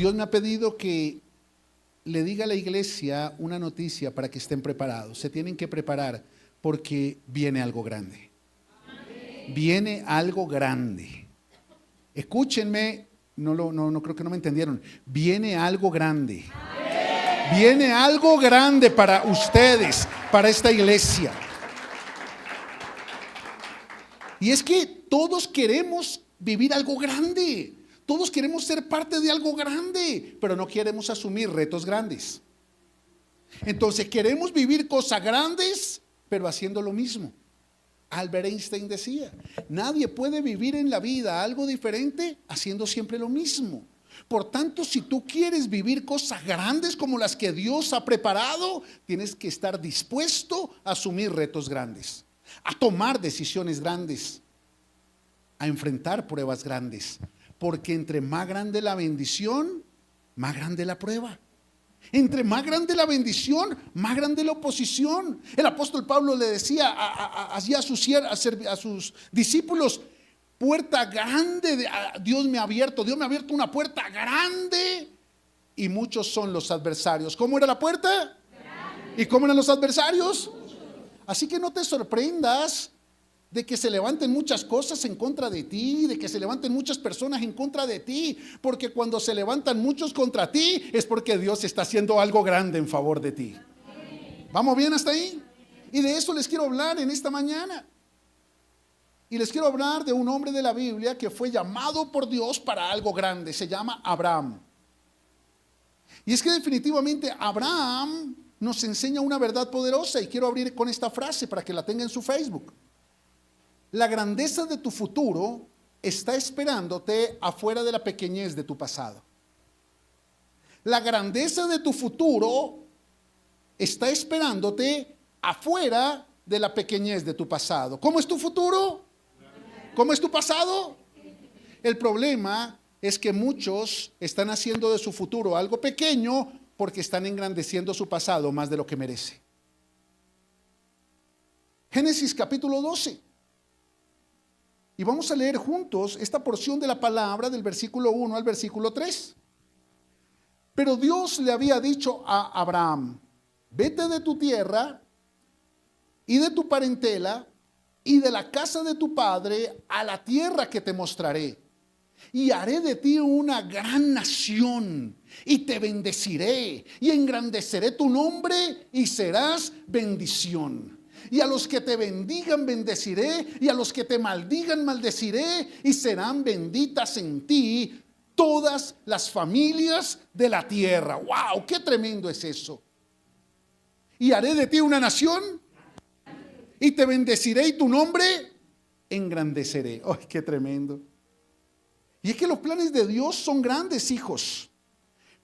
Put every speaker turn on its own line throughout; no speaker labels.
Dios me ha pedido que le diga a la iglesia una noticia para que estén preparados. Se tienen que preparar porque viene algo grande. Viene algo grande. Escúchenme, no creo que no me entendieron. Viene algo grande. Viene algo grande para ustedes, para esta iglesia. Y es que todos queremos vivir algo grande. Todos queremos ser parte de algo grande, pero no queremos asumir retos grandes. Entonces queremos vivir cosas grandes, pero haciendo lo mismo. Albert Einstein decía, nadie puede vivir en la vida algo diferente haciendo siempre lo mismo. Por tanto, si tú quieres vivir cosas grandes como las que Dios ha preparado, tienes que estar dispuesto a asumir retos grandes, a tomar decisiones grandes, a enfrentar pruebas grandes. Porque entre más grande la bendición, más grande la prueba. Entre más grande la bendición, más grande la oposición. El apóstol Pablo le decía a sus discípulos, puerta grande, Dios me ha abierto una puerta grande y muchos son los adversarios. ¿Cómo era la puerta? Grande. ¿Y cómo eran los adversarios? Así que no te sorprendas de que se levanten muchas cosas en contra de ti, de que se levanten muchas personas en contra de ti, porque cuando se levantan muchos contra ti es porque Dios está haciendo algo grande en favor de ti. ¿Vamos bien hasta ahí? Y de eso les quiero hablar en esta mañana. Y les quiero hablar de un hombre de la Biblia que fue llamado por Dios para algo grande. Se llama Abraham. Y es que definitivamente Abraham nos enseña una verdad poderosa, y quiero abrir con esta frase para que la tenga en su Facebook. La grandeza de tu futuro está esperándote afuera de la pequeñez de tu pasado. La grandeza de tu futuro está esperándote afuera de la pequeñez de tu pasado. ¿Cómo es tu futuro? ¿Cómo es tu pasado? El problema es que muchos están haciendo de su futuro algo pequeño porque están engrandeciendo su pasado más de lo que merece. Génesis capítulo 12. Y vamos a leer juntos esta porción de la palabra del versículo 1 al versículo 3. Pero Dios le había dicho a Abraham, vete de tu tierra y de tu parentela y de la casa de tu padre a la tierra que te mostraré. Y haré de ti una gran nación y te bendeciré y engrandeceré tu nombre y serás bendición. Y a los que te bendigan bendeciré, y a los que te maldigan maldeciré, y serán benditas en ti todas las familias de la tierra. ¡Wow! ¡Qué tremendo es eso! Y haré de ti una nación, y te bendeciré, y tu nombre engrandeceré. ¡Ay, qué tremendo! Y es que los planes de Dios son grandes, hijos.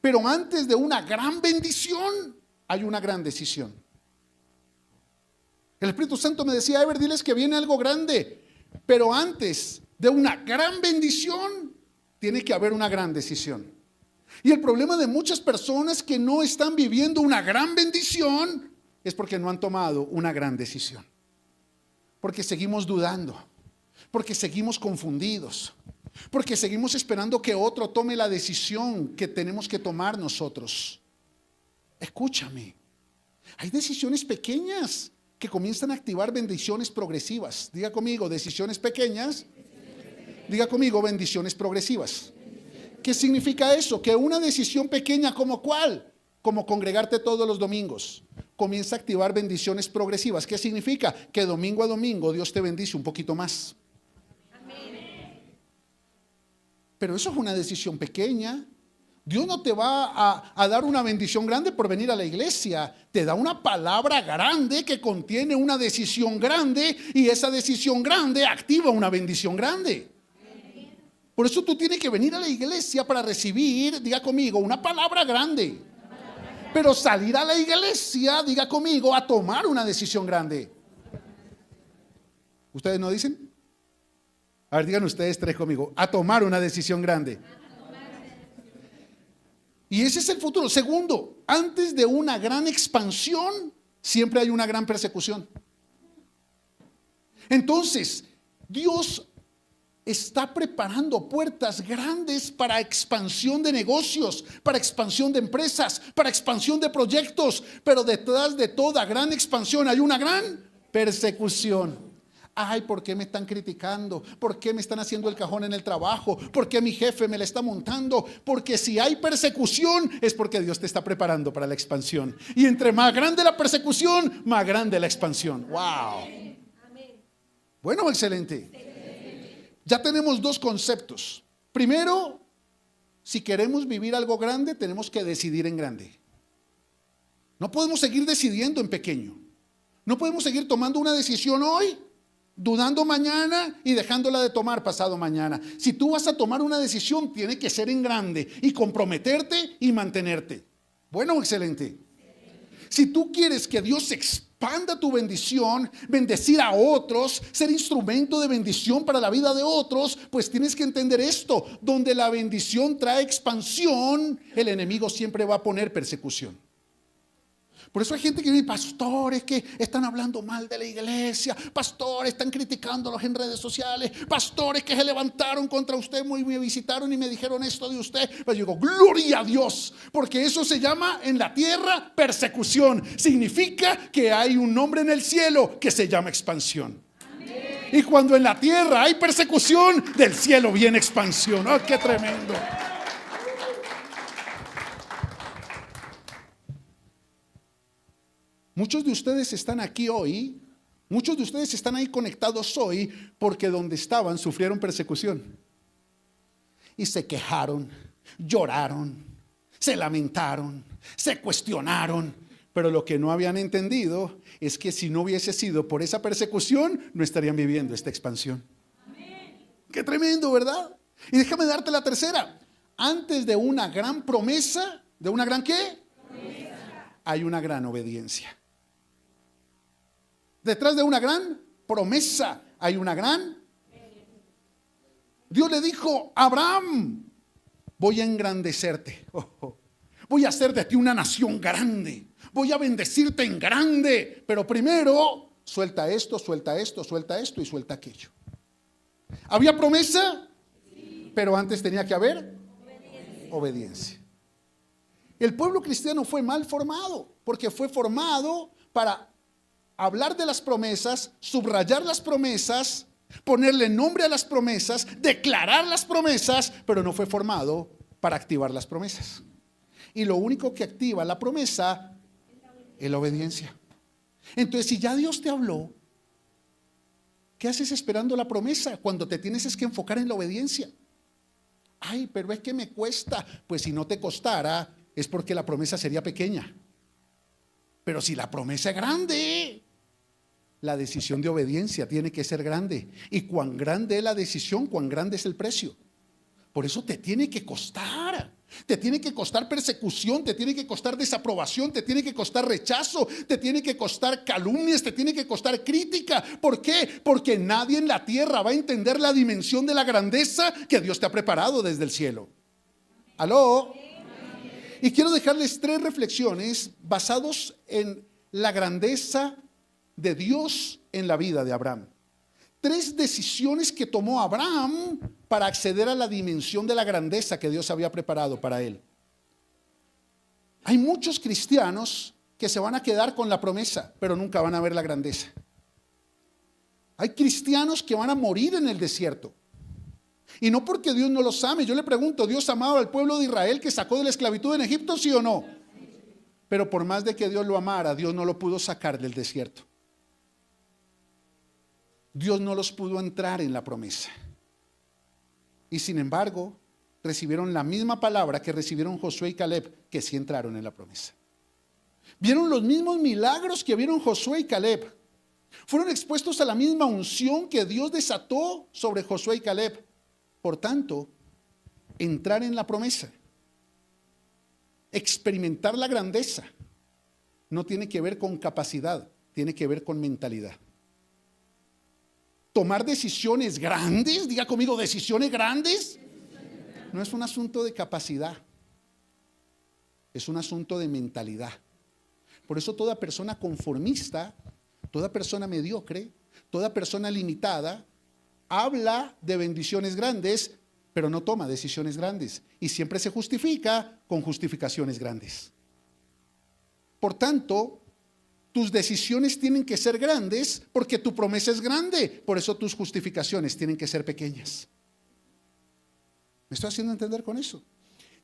Pero antes de una gran bendición, hay una gran decisión. El Espíritu Santo me decía, Ever, diles que viene algo grande, pero antes de una gran bendición, tiene que haber una gran decisión. Y el problema de muchas personas que no están viviendo una gran bendición es porque no han tomado una gran decisión. Porque seguimos dudando, porque seguimos confundidos, porque seguimos esperando que otro tome la decisión que tenemos que tomar nosotros. Escúchame, hay decisiones pequeñas que comienzan a activar bendiciones progresivas. Diga conmigo, decisiones pequeñas. Diga conmigo, bendiciones progresivas. ¿Qué significa eso? Que una decisión pequeña, ¿como cuál? Como congregarte todos los domingos, comienza a activar bendiciones progresivas. ¿Qué significa? Que domingo a domingo Dios te bendice un poquito más. Pero eso es una decisión pequeña. Dios no te va a dar una bendición grande por venir a la iglesia. Te da una palabra grande que contiene una decisión grande, y esa decisión grande activa una bendición grande. Por eso tú tienes que venir a la iglesia para recibir, diga conmigo, una palabra grande. Pero salir a la iglesia, diga conmigo, a tomar una decisión grande. ¿Ustedes no dicen? A ver, digan ustedes tres conmigo, a tomar una decisión grande. Y ese es el futuro. Segundo, antes de una gran expansión, siempre hay una gran persecución. Entonces, Dios está preparando puertas grandes para expansión de negocios, para expansión de empresas, para expansión de proyectos. Pero detrás de toda gran expansión hay una gran persecución. Ay, ¿por qué me están criticando? ¿Por qué me están haciendo el cajón en el trabajo? ¿Por qué mi jefe me la está montando? Porque si hay persecución es porque Dios te está preparando para la expansión. Y entre más grande la persecución, más grande la expansión. ¡Wow! Bueno, excelente. Ya tenemos dos conceptos. Primero, si queremos vivir algo grande, tenemos que decidir en grande. No podemos seguir decidiendo en pequeño. No podemos seguir tomando una decisión hoy, dudando mañana y dejándola de tomar pasado mañana. Si tú vas a tomar una decisión, tiene que ser en grande y comprometerte y mantenerte. Bueno, excelente. Si tú quieres que Dios expanda tu bendición, bendecir a otros, ser instrumento de bendición para la vida de otros, pues tienes que entender esto: donde la bendición trae expansión, el enemigo siempre va a poner persecución. Por eso hay gente que dice: pastores que están hablando mal de la iglesia, pastores están criticándolos en redes sociales, pastores que se levantaron contra usted, me visitaron y me dijeron esto de usted. Pero yo digo: gloria a Dios, porque eso se llama en la tierra persecución. Significa que hay un nombre en el cielo que se llama expansión. Amén. Y cuando en la tierra hay persecución, del cielo viene expansión. ¡Oh, qué tremendo! Muchos de ustedes están aquí hoy, muchos de ustedes están ahí conectados hoy porque donde estaban sufrieron persecución. Y se quejaron, lloraron, se lamentaron, se cuestionaron. Pero lo que no habían entendido es que si no hubiese sido por esa persecución, no estarían viviendo esta expansión. Amén. Qué tremendo, ¿verdad? Y déjame darte la tercera. Antes de una gran promesa, ¿de una gran qué? Promesa. Hay una gran obediencia. Detrás de una gran promesa hay una gran. Dios le dijo a Abraham: voy a engrandecerte, voy a hacer de ti una nación grande, voy a bendecirte en grande, pero primero suelta esto, suelta esto, suelta esto y suelta aquello. ¿Había promesa? Sí. Pero antes tenía que haber obediencia. El pueblo cristiano fue mal formado, porque fue formado para hablar de las promesas, subrayar las promesas, ponerle nombre a las promesas, declarar las promesas, pero no fue formado para activar las promesas. Y lo único que activa la promesa es la obediencia. Entonces, si ya Dios te habló, ¿qué haces esperando la promesa cuando te tienes que enfocar en la obediencia? Ay, pero es que me cuesta. Pues si no te costara, es porque la promesa sería pequeña. Pero si la promesa es grande, la decisión de obediencia tiene que ser grande. Y cuán grande es la decisión, cuán grande es el precio. Por eso te tiene que costar. Te tiene que costar persecución, te tiene que costar desaprobación, te tiene que costar rechazo, te tiene que costar calumnias, te tiene que costar crítica. ¿Por qué? Porque nadie en la tierra va a entender la dimensión de la grandeza que Dios te ha preparado desde el cielo. ¿Aló? Y quiero dejarles 3 reflexiones basados en la grandeza de Dios en la vida de Abraham. 3 decisiones que tomó Abraham para acceder a la dimensión de la grandeza que Dios había preparado para él. Hay muchos cristianos que se van a quedar con la promesa, pero nunca van a ver la grandeza. Hay cristianos que van a morir en el desierto. Y no porque Dios no los ame. Yo le pregunto: ¿Dios amaba al pueblo de Israel que sacó de la esclavitud en Egipto, sí o no? Pero por más de que Dios lo amara, Dios no lo pudo sacar del desierto. Dios no los pudo entrar en la promesa. Y sin embargo, recibieron la misma palabra que recibieron Josué y Caleb, que sí entraron en la promesa. Vieron los mismos milagros que vieron Josué y Caleb. Fueron expuestos a la misma unción que Dios desató sobre Josué y Caleb. Por tanto, entrar en la promesa, experimentar la grandeza, no tiene que ver con capacidad, tiene que ver con mentalidad. Tomar decisiones grandes, diga conmigo, decisiones grandes, no es un asunto de capacidad, es un asunto de mentalidad. Por eso toda persona conformista, toda persona mediocre, toda persona limitada, habla de bendiciones grandes, pero no toma decisiones grandes. Y siempre se justifica con justificaciones grandes. Por tanto, tus decisiones tienen que ser grandes porque tu promesa es grande. Por eso tus justificaciones tienen que ser pequeñas. ¿Me estoy haciendo entender con eso?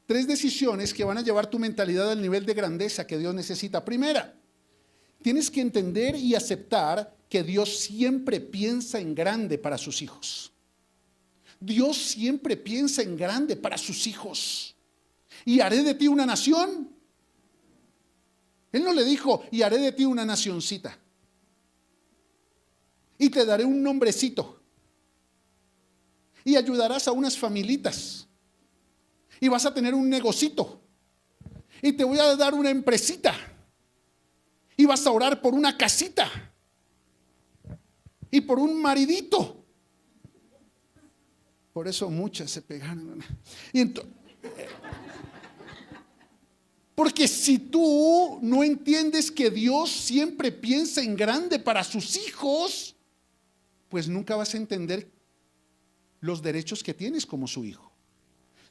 3 decisiones que van a llevar tu mentalidad al nivel de grandeza que Dios necesita. Primera, tienes que entender y aceptar que Dios siempre piensa en grande para sus hijos. Dios siempre piensa en grande para sus hijos. Y haré de ti una nación. Él no le dijo, y haré de ti una nacioncita. Y te daré un nombrecito. Y ayudarás a unas familitas. Y vas a tener un negocito. Y te voy a dar una empresita. Y vas a orar por una casita. Y por un maridito. Por eso muchas se pegaron. Y entonces, porque si tú no entiendes que Dios siempre piensa en grande para sus hijos, pues nunca vas a entender los derechos que tienes como su hijo.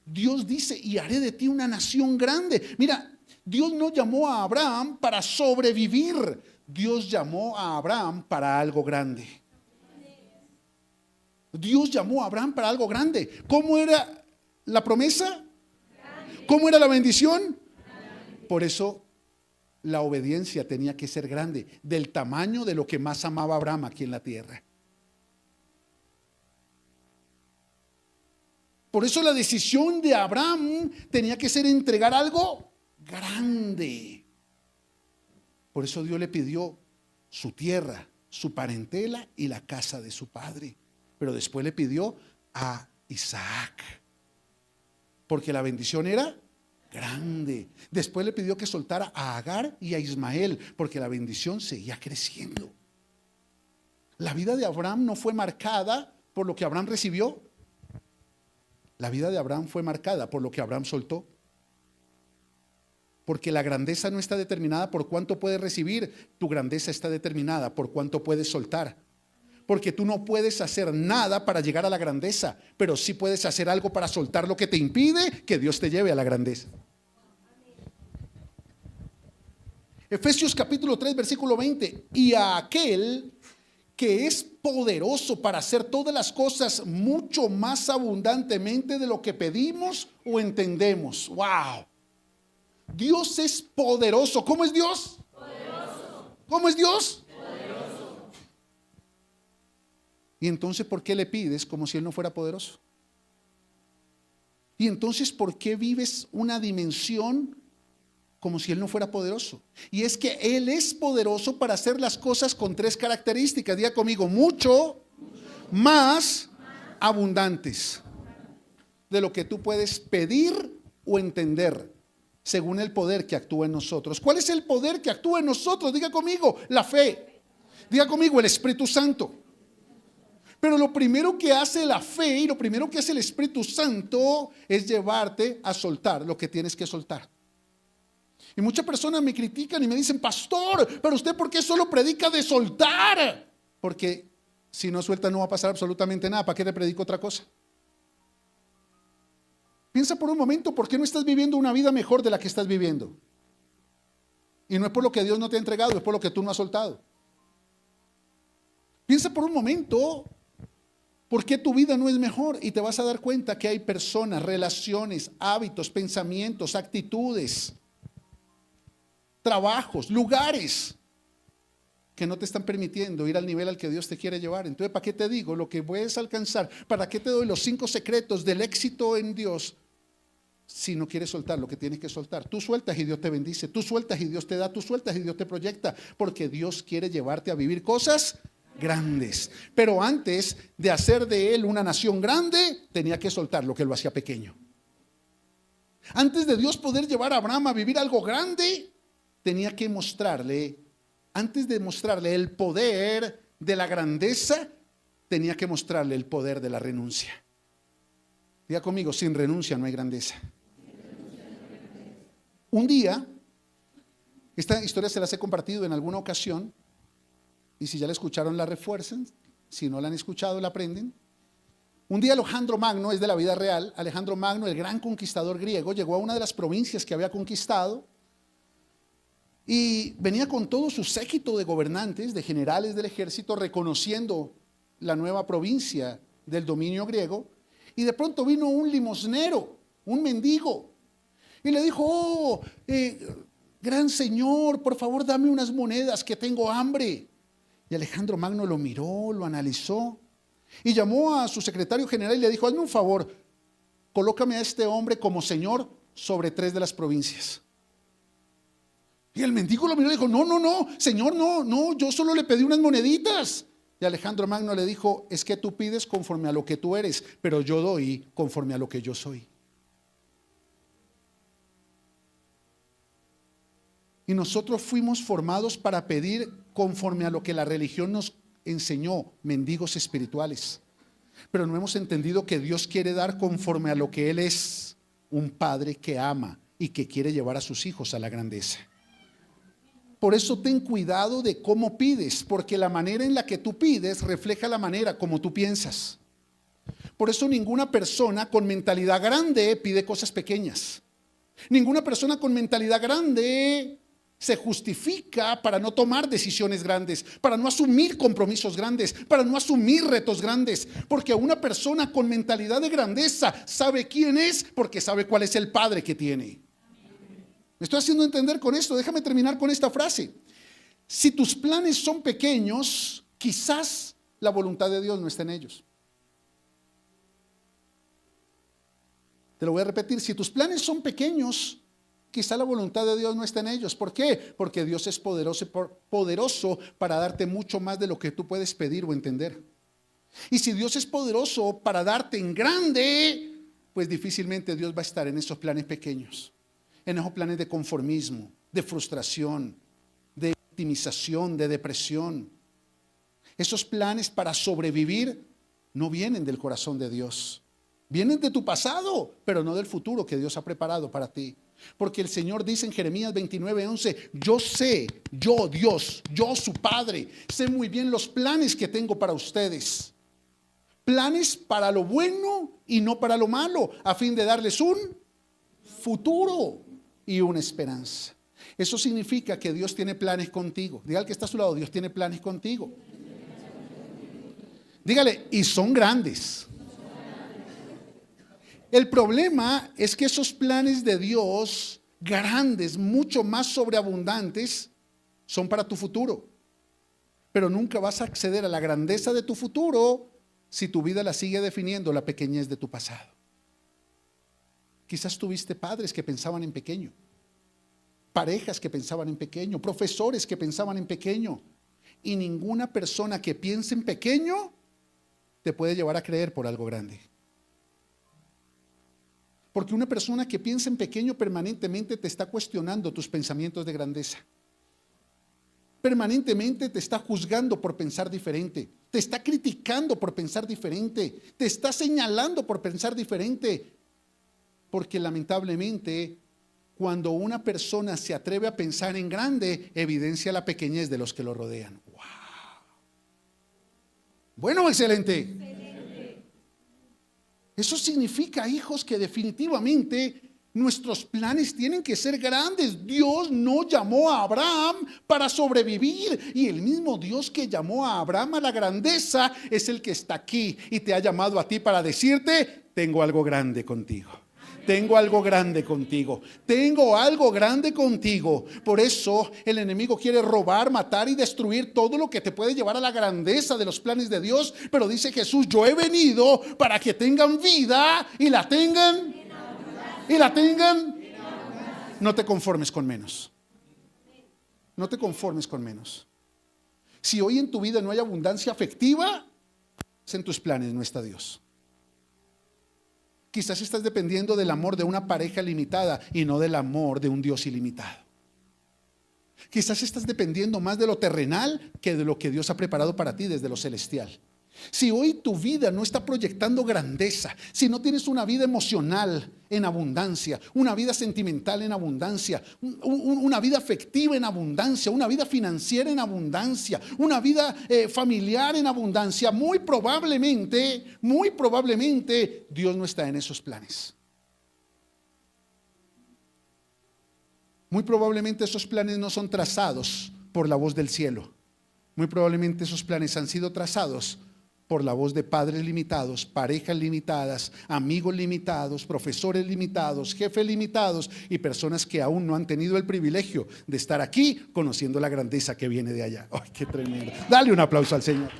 Dios dice, y haré de ti una nación grande. Mira, Dios no llamó a Abraham para sobrevivir. Dios llamó a Abraham para algo grande. Dios llamó a Abraham para algo grande. ¿Cómo era la promesa? ¿Cómo era la bendición? Por eso la obediencia tenía que ser grande, del tamaño de lo que más amaba Abraham aquí en la tierra. Por eso la decisión de Abraham tenía que ser entregar algo grande. Por eso Dios le pidió su tierra, su parentela y la casa de su padre. Pero después le pidió a Isaac, porque la bendición era grande. Después le pidió que soltara a Agar y a Ismael, porque la bendición seguía creciendo. La vida de Abraham no fue marcada por lo que Abraham recibió. La vida de Abraham fue marcada por lo que Abraham soltó. Porque la grandeza no está determinada por cuánto puedes recibir, tu grandeza está determinada por cuánto puedes soltar. Porque tú no puedes hacer nada para llegar a la grandeza, pero sí puedes hacer algo para soltar lo que te impide que Dios te lleve a la grandeza. Efesios capítulo 3, versículo 20. Y a aquel que es poderoso para hacer todas las cosas mucho más abundantemente de lo que pedimos o entendemos. ¡Wow! Dios es poderoso. ¿Cómo es Dios? Poderoso. ¿Cómo es Dios? Poderoso. Y entonces, ¿por qué le pides como si Él no fuera poderoso? Y entonces, ¿por qué vives una dimensión como si Él no fuera poderoso? Y es que Él es poderoso para hacer las cosas con 3 características. Diga conmigo, mucho más abundantes de lo que tú puedes pedir o entender, según el poder que actúa en nosotros. ¿Cuál es el poder que actúa en nosotros? Diga conmigo, la fe. Diga conmigo, el Espíritu Santo. Pero lo primero que hace la fe y lo primero que hace el Espíritu Santo es llevarte a soltar lo que tienes que soltar. Y muchas personas me critican y me dicen, pastor, pero usted ¿por qué solo predica de soltar? Porque si no suelta no va a pasar absolutamente nada. ¿Para qué te predico otra cosa? Piensa por un momento, ¿por qué no estás viviendo una vida mejor de la que estás viviendo? Y no es por lo que Dios no te ha entregado, es por lo que tú no has soltado. Piensa por un momento, ¿por qué tu vida no es mejor? Y te vas a dar cuenta que hay personas, relaciones, hábitos, pensamientos, actitudes, trabajos, lugares que no te están permitiendo ir al nivel al que Dios te quiere llevar. Entonces, ¿para qué te digo lo que puedes alcanzar? ¿Para qué te doy los 5 secretos del éxito en Dios? Si no quieres soltar lo que tienes que soltar. Tú sueltas y Dios te bendice. Tú sueltas y Dios te da. Tú sueltas y Dios te proyecta. Porque Dios quiere llevarte a vivir cosas grandes. Pero antes de hacer de Él una nación grande, tenía que soltar lo que lo hacía pequeño. Antes de Dios poder llevar a Abraham a vivir algo grande, tenía que mostrarle, antes de mostrarle el poder de la grandeza, tenía que mostrarle el poder de la renuncia. Diga conmigo, sin renuncia no hay grandeza. Un día, esta historia se las he compartido en alguna ocasión, y si ya la escucharon la refuerzan, si no la han escuchado la aprenden. Un día Alejandro Magno, es de la vida real, Alejandro Magno, el gran conquistador griego, llegó a una de las provincias que había conquistado y venía con todo su séquito de gobernantes, de generales del ejército, reconociendo la nueva provincia del dominio griego. Y de pronto vino un limosnero, un mendigo, y le dijo: oh, gran señor, por favor dame unas monedas que tengo hambre. Y Alejandro Magno lo miró, lo analizó y llamó a su secretario general y le dijo: hazme un favor, colócame a este hombre como señor sobre 3 de las provincias. Y el mendigo lo miró y dijo: no, señor, no, yo solo le pedí unas moneditas. Y Alejandro Magno le dijo: es que tú pides conforme a lo que tú eres, pero yo doy conforme a lo que yo soy. Y nosotros fuimos formados para pedir conforme a lo que la religión nos enseñó, mendigos espirituales. Pero no hemos entendido que Dios quiere dar conforme a lo que Él es, un padre que ama y que quiere llevar a sus hijos a la grandeza. Por eso ten cuidado de cómo pides, porque la manera en la que tú pides refleja la manera como tú piensas. Por eso ninguna persona con mentalidad grande pide cosas pequeñas. Ninguna persona con mentalidad grande se justifica para no tomar decisiones grandes, para no asumir compromisos grandes, para no asumir retos grandes. Porque una persona con mentalidad de grandeza sabe quién es, porque sabe cuál es el Padre que tiene. ¿Me estoy haciendo entender con esto? Déjame terminar con esta frase. Si tus planes son pequeños, quizás la voluntad de Dios no está en ellos. Te lo voy a repetir. Si tus planes son pequeños, quizá la voluntad de Dios no está en ellos. ¿Por qué? Porque Dios es poderoso para darte mucho más de lo que tú puedes pedir o entender. Y si Dios es poderoso para darte en grande, pues difícilmente Dios va a estar en esos planes pequeños, en esos planes de conformismo, de frustración, de victimización, de depresión. Esos planes para sobrevivir no vienen del corazón de Dios. Vienen de tu pasado, pero no del futuro que Dios ha preparado para ti. Porque el Señor dice en Jeremías 29:11: yo sé, yo Dios, yo su Padre, sé muy bien los planes que tengo para ustedes. Planes para lo bueno y no para lo malo, a fin de darles un futuro y una esperanza. Eso significa que Dios tiene planes contigo. Diga al que está a su lado: Dios tiene planes contigo. Dígale: y son grandes. El problema es que esos planes de Dios, grandes, mucho más sobreabundantes, son para tu futuro. Pero nunca vas a acceder a la grandeza de tu futuro si tu vida la sigue definiendo la pequeñez de tu pasado. Quizás tuviste padres que pensaban en pequeño, parejas que pensaban en pequeño, profesores que pensaban en pequeño. Y ninguna persona que piense en pequeño te puede llevar a creer por algo grande. Porque una persona que piensa en pequeño permanentemente te está cuestionando tus pensamientos de grandeza. Permanentemente te está juzgando por pensar diferente. Te está criticando por pensar diferente. Te está señalando por pensar diferente. Porque lamentablemente, cuando una persona se atreve a pensar en grande, evidencia la pequeñez de los que lo rodean. ¡Wow! Bueno, excelente. Eso significa, hijos, que definitivamente nuestros planes tienen que ser grandes. Dios no llamó a Abraham para sobrevivir, y el mismo Dios que llamó a Abraham a la grandeza es el que está aquí y te ha llamado a ti para decirte: tengo algo grande contigo. Tengo algo grande contigo. Tengo algo grande contigo. Por eso el enemigo quiere robar, matar y destruir todo lo que te puede llevar a la grandeza de los planes de Dios. Pero dice Jesús: yo he venido para que tengan vida y la tengan. Y la tengan. No te conformes con menos. No te conformes con menos. Si hoy en tu vida no hay abundancia afectiva, en tus planes no está Dios. Quizás estás dependiendo del amor de una pareja limitada y no del amor de un Dios ilimitado. Quizás estás dependiendo más de lo terrenal que de lo que Dios ha preparado para ti desde lo celestial. Si hoy tu vida no está proyectando grandeza, si no tienes una vida emocional en abundancia, una vida sentimental en abundancia, una vida afectiva en abundancia, una vida financiera en abundancia, una vida familiar en abundancia, muy probablemente Dios no está en esos planes. Muy probablemente esos planes no son trazados por la voz del cielo. Muy probablemente esos planes han sido trazados por la voz de padres limitados, parejas limitadas, amigos limitados, profesores limitados, jefes limitados y personas que aún no han tenido el privilegio de estar aquí conociendo la grandeza que viene de allá. ¡Ay, qué tremendo! Dale un aplauso al Señor.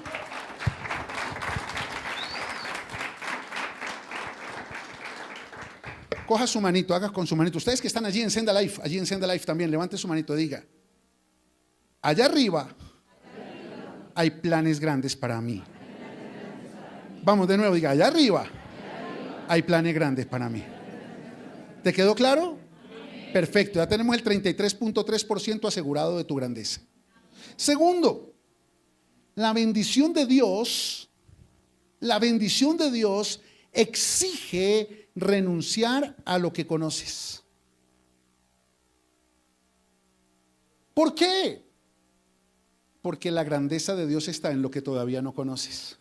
Coja su manito, haga con su manito. Ustedes que están allí en Senda Life también, levante su manito, diga: allá arriba hay planes grandes para mí. Vamos de nuevo, diga: allá arriba hay planes grandes para mí. ¿Te quedó claro? Perfecto, ya tenemos el 33.3% asegurado de tu grandeza. Segundo, la bendición de Dios exige renunciar a lo que conoces. ¿Por qué? Porque la grandeza de Dios está en lo que todavía no conoces.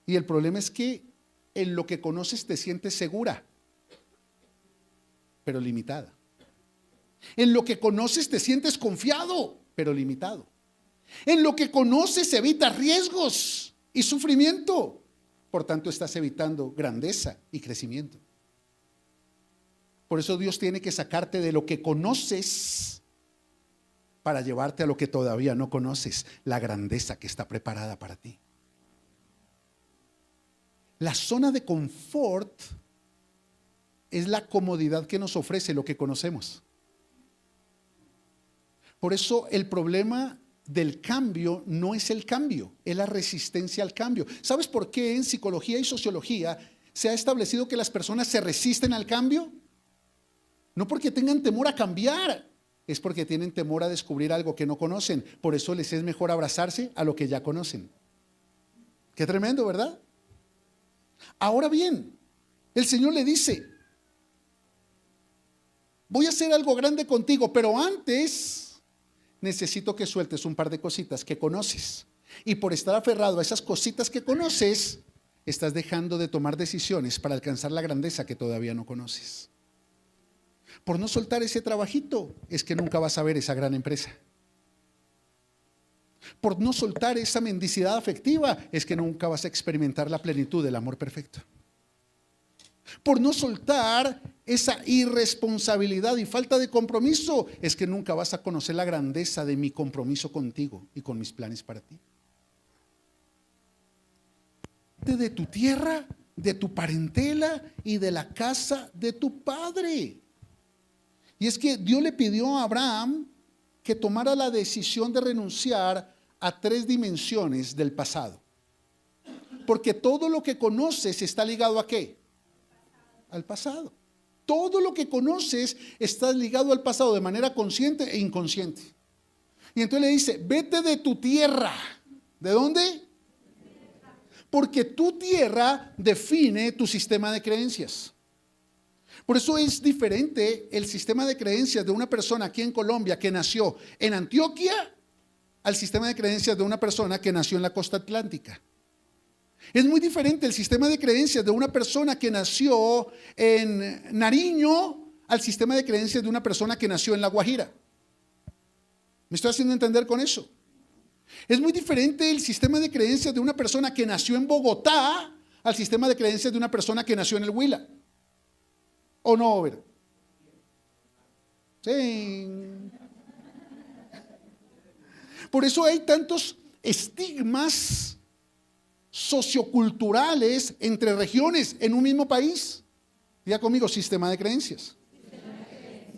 Y el problema es que en lo que conoces te sientes segura, pero limitada. En lo que conoces te sientes confiado, pero limitado. En lo que conoces evitas riesgos y sufrimiento. Por tanto, estás evitando grandeza y crecimiento. Por eso Dios tiene que sacarte de lo que conoces para llevarte a lo que todavía no conoces, la grandeza que está preparada para ti. La zona de confort es la comodidad que nos ofrece lo que conocemos. Por eso el problema del cambio no es el cambio, es la resistencia al cambio. ¿Sabes por qué en psicología y sociología se ha establecido que las personas se resisten al cambio? No porque tengan temor a cambiar, es porque tienen temor a descubrir algo que no conocen. Por eso les es mejor abrazarse a lo que ya conocen. Qué tremendo, ¿verdad? Ahora bien, el Señor le dice: voy a hacer algo grande contigo, pero antes necesito que sueltes un par de cositas que conoces. Y por estar aferrado a esas cositas que conoces, estás dejando de tomar decisiones para alcanzar la grandeza que todavía no conoces. Por no soltar ese trabajito, es que nunca vas a ver esa gran empresa. Por no soltar esa mendicidad afectiva, es que nunca vas a experimentar la plenitud del amor perfecto. Por no soltar esa irresponsabilidad y falta de compromiso, es que nunca vas a conocer la grandeza de mi compromiso contigo y con mis planes para ti. De tu tierra, de tu parentela y de la casa de tu padre. Y es que Dios le pidió a Abraham que tomara la decisión de renunciar a 3 dimensiones del pasado. Porque todo lo que conoces está ligado ¿a qué? Al pasado. Todo lo que conoces está ligado al pasado de manera consciente e inconsciente. Y entonces le dice: vete de tu tierra. ¿De dónde? Porque tu tierra define tu sistema de creencias. Por eso es diferente el sistema de creencias de una persona aquí en Colombia que nació en Antioquia al sistema de creencias de una persona que nació en la costa atlántica. Es muy diferente el sistema de creencias de una persona que nació en Nariño al sistema de creencias de una persona que nació en La Guajira. ¿Me estoy haciendo entender con eso? Es muy diferente el sistema de creencias de una persona que nació en Bogotá al sistema de creencias de una persona que nació en el Huila. ¿O no, Over? Sí. Por eso hay tantos estigmas socioculturales entre regiones en un mismo país. Diga conmigo: sistema de creencias.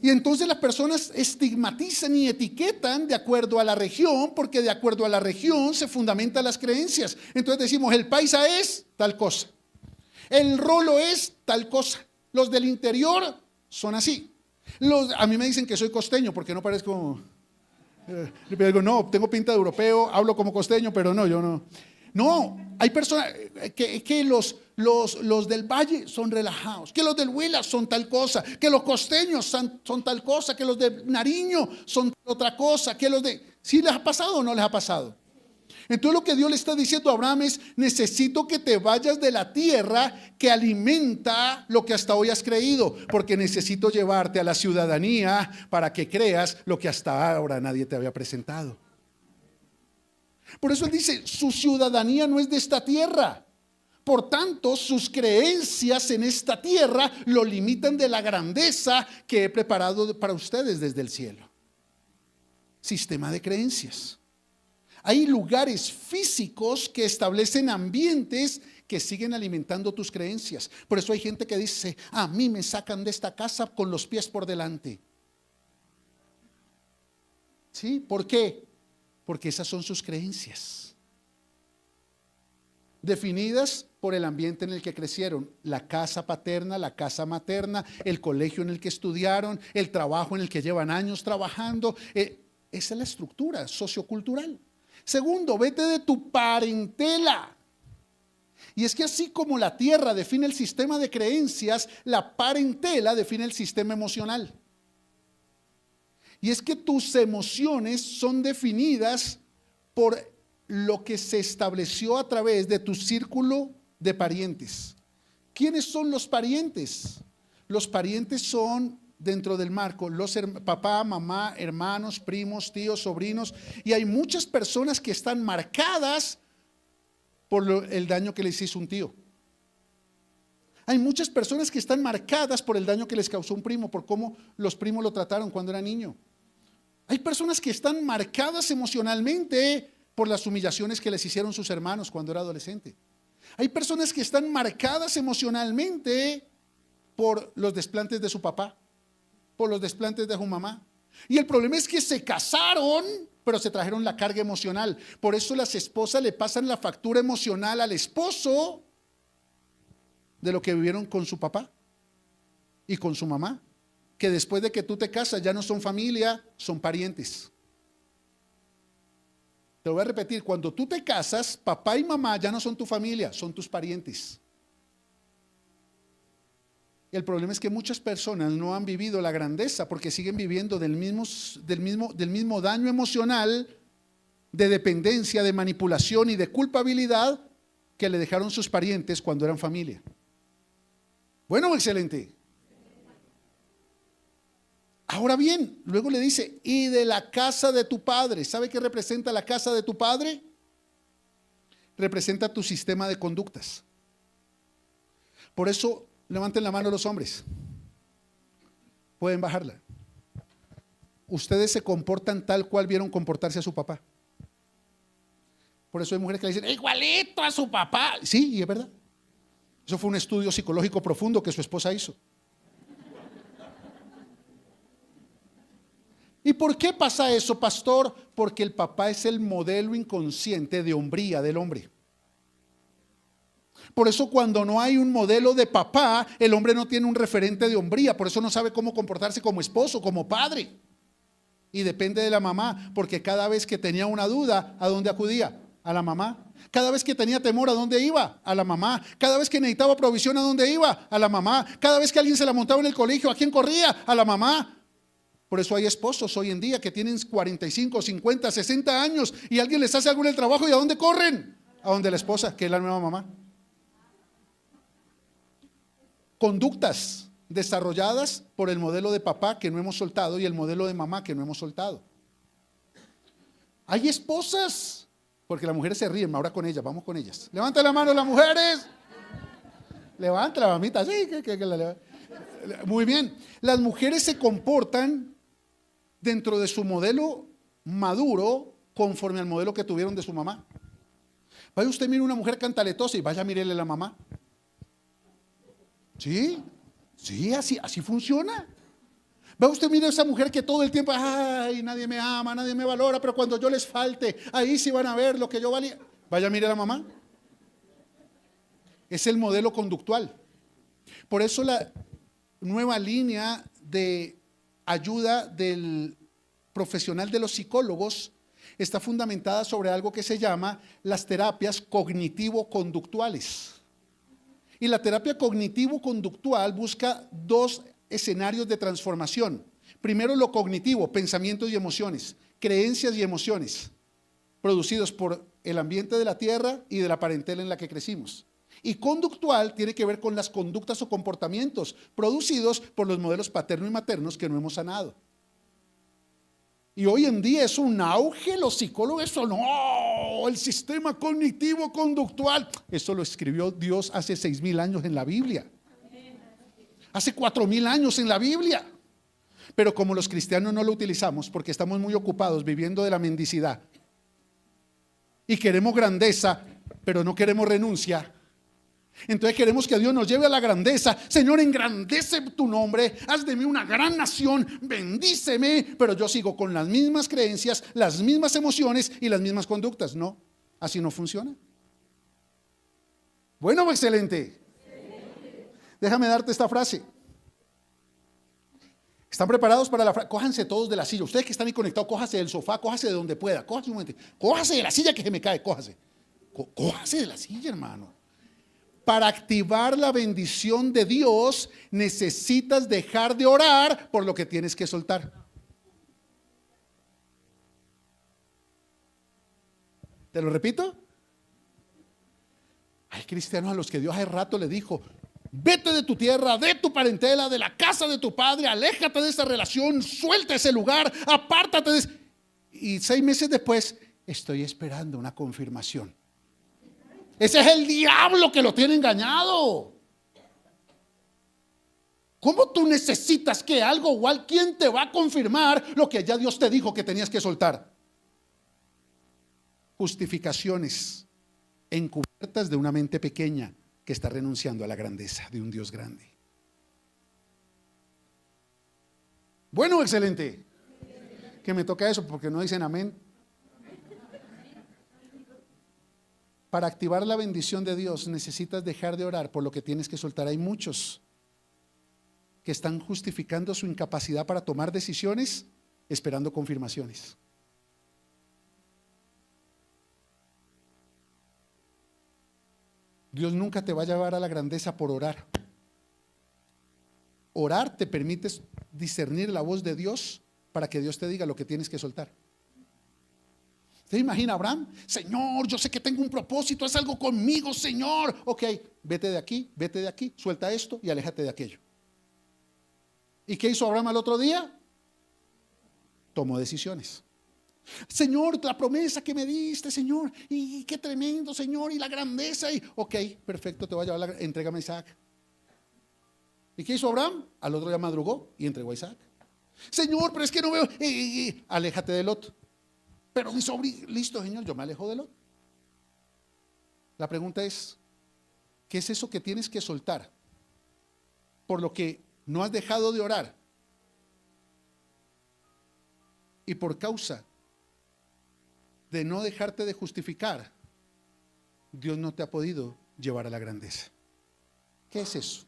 Y entonces las personas estigmatizan y etiquetan de acuerdo a la región, porque de acuerdo a la región se fundamentan las creencias. Entonces decimos: el paisa es tal cosa, el rolo es tal cosa, los del interior son así. A mí me dicen que soy costeño porque no parezco Le digo, no, tengo pinta de europeo, hablo como costeño, pero no, yo no. No, hay personas que los del Valle son relajados, que los del Huila son tal cosa, que los costeños son tal cosa, que los de Nariño son otra cosa, que los de... ¿Sí les ha pasado o no les ha pasado? Entonces lo que Dios le está diciendo a Abraham es: necesito que te vayas de la tierra que alimenta lo que hasta hoy has creído, porque necesito llevarte a la ciudadanía para que creas lo que hasta ahora nadie te había presentado. Por eso él dice, su ciudadanía no es de esta tierra. Por tanto, sus creencias en esta tierra lo limitan de la grandeza que he preparado para ustedes desde el cielo. Sistema de creencias. Hay lugares físicos que establecen ambientes que siguen alimentando tus creencias. Por eso hay gente que dice, a mí me sacan de esta casa con los pies por delante. ¿Sí? ¿Por qué? Porque esas son sus creencias, definidas por el ambiente en el que crecieron, la casa paterna, la casa materna, el colegio en el que estudiaron, el trabajo en el que llevan años trabajando. Esa es la estructura sociocultural. Segundo, vete de tu parentela. Y es que así como la tierra define el sistema de creencias, la parentela define el sistema emocional. Y es que tus emociones son definidas por lo que se estableció a través de tu círculo de parientes. ¿Quiénes son los parientes? Los parientes son, dentro del marco, papá, mamá, hermanos, primos, tíos, sobrinos. Y hay muchas personas que están marcadas por el daño que les hizo un tío. Hay muchas personas que están marcadas por el daño que les causó un primo, por cómo los primos lo trataron cuando era niño. Hay personas que están marcadas emocionalmente por las humillaciones que les hicieron sus hermanos cuando era adolescente. Hay personas que están marcadas emocionalmente por los desplantes de su papá, por los desplantes de su mamá. Y el problema es que se casaron, pero se trajeron la carga emocional. Por eso las esposas le pasan la factura emocional al esposo de lo que vivieron con su papá y con su mamá, que después de que tú te casas ya no son familia, son parientes. Te voy a repetir, cuando tú te casas, papá y mamá ya no son tu familia, son tus parientes. El problema es que muchas personas no han vivido la grandeza porque siguen viviendo del mismo daño emocional, de dependencia, de manipulación y de culpabilidad que le dejaron sus parientes cuando eran familia. Bueno, excelente. Ahora bien, luego le dice, y de la casa de tu padre. ¿Sabe qué representa la casa de tu padre? Representa tu sistema de conductas. Por eso, levanten la mano los hombres. Pueden bajarla. Ustedes se comportan tal cual vieron comportarse a su papá. Por eso hay mujeres que le dicen, igualito a su papá. Sí, y es verdad. Eso fue un estudio psicológico profundo que su esposa hizo. ¿Y por qué pasa eso, pastor? Porque el papá es el modelo inconsciente de hombría del hombre. Por eso cuando no hay un modelo de papá, el hombre no tiene un referente de hombría. Por eso no sabe cómo comportarse como esposo, como padre. Y depende de la mamá, porque cada vez que tenía una duda, ¿a dónde acudía? A la mamá. Cada vez que tenía temor, ¿a dónde iba? A la mamá. Cada vez que necesitaba provisión, ¿a dónde iba? A la mamá. Cada vez que alguien se la montaba en el colegio, ¿a quién corría? A la mamá. Por eso hay esposos hoy en día que tienen 45, 50, 60 años y alguien les hace algo en el trabajo y ¿a dónde corren? A donde la esposa, que es la nueva mamá. Conductas desarrolladas por el modelo de papá que no hemos soltado y el modelo de mamá que no hemos soltado. Hay esposas, porque las mujeres se ríen, ahora con ellas, vamos con ellas. Levanta la mano las mujeres. Levanta la mamita, sí, muy bien. Las mujeres se comportan dentro de su modelo maduro conforme al modelo que tuvieron de su mamá. Vaya usted, mire una mujer cantaletosa y vaya, mírele la mamá. Sí, así funciona. Vaya usted, mire a esa mujer que todo el tiempo, ay, nadie me ama, nadie me valora, pero cuando yo les falte, ahí sí van a ver lo que yo valía. Vaya, mire a la mamá. Es el modelo conductual. Por eso la nueva línea de ayuda del profesional de los psicólogos está fundamentada sobre algo que se llama las terapias cognitivo-conductuales. Y la terapia cognitivo-conductual busca dos escenarios de transformación. Primero, lo cognitivo, pensamientos y emociones, creencias y emociones, producidos por el ambiente de la tierra y de la parentela en la que crecimos. Y conductual tiene que ver con las conductas o comportamientos producidos por los modelos paternos y maternos que no hemos sanado. Y hoy en día es un auge, los psicólogos, eso no, el sistema cognitivo-conductual, eso lo escribió Dios hace 6,000 años en la Biblia, hace 4,000 años en la Biblia. Pero como los cristianos no lo utilizamos porque estamos muy ocupados viviendo de la mendicidad y queremos grandeza, pero no queremos renuncia. Entonces queremos que Dios nos lleve a la grandeza. Señor, engrandece tu nombre, haz de mí una gran nación, bendíceme, pero yo sigo con las mismas creencias, las mismas emociones y las mismas conductas. No, así no funciona. Bueno, excelente. Déjame darte esta frase. ¿Están preparados para la frase? Cójanse todos de la silla. Ustedes que están ahí conectados, cójase del sofá, cójase de donde pueda. Cójase un momento. Cójase de la silla que se me cae, cójase. Cójase de la silla, hermano. Para activar la bendición de Dios, necesitas dejar de orar por lo que tienes que soltar. ¿Te lo repito? Hay cristianos a los que Dios hace rato le dijo: vete de tu tierra, de tu parentela, de la casa de tu padre, aléjate de esa relación, suelta ese lugar, apártate de... Y 6 meses después, estoy esperando una confirmación. Ese es el diablo que lo tiene engañado. ¿Cómo tú necesitas que algo o alguien te va a confirmar lo que ya Dios te dijo que tenías que soltar? Justificaciones encubiertas de una mente pequeña que está renunciando a la grandeza de un Dios grande. Bueno, excelente. Que me toca eso porque no dicen amén. Para activar la bendición de Dios necesitas dejar de orar por lo que tienes que soltar. Hay muchos que están justificando su incapacidad para tomar decisiones esperando confirmaciones. Dios nunca te va a llevar a la grandeza por orar. Orar te permite discernir la voz de Dios para que Dios te diga lo que tienes que soltar. ¿Te imagina Abraham? Señor, yo sé que tengo un propósito, haz algo conmigo, Señor. Ok, vete de aquí, suelta esto y aléjate de aquello. ¿Y qué hizo Abraham al otro día? Tomó decisiones. Señor, la promesa que me diste, Señor, y qué tremendo, Señor, y la grandeza, y ok, perfecto, te voy a llevar, entrégame a Isaac. ¿Y qué hizo Abraham? Al otro día madrugó y entregó a Isaac. Señor, pero es que no veo, aléjate de Lot. Pero mi sobrino, listo, Señor, yo me alejo de Lot. La pregunta es, ¿qué es eso que tienes que soltar por lo que no has dejado de orar? Y por causa de no dejarte de justificar, Dios no te ha podido llevar a la grandeza. ¿Qué es eso?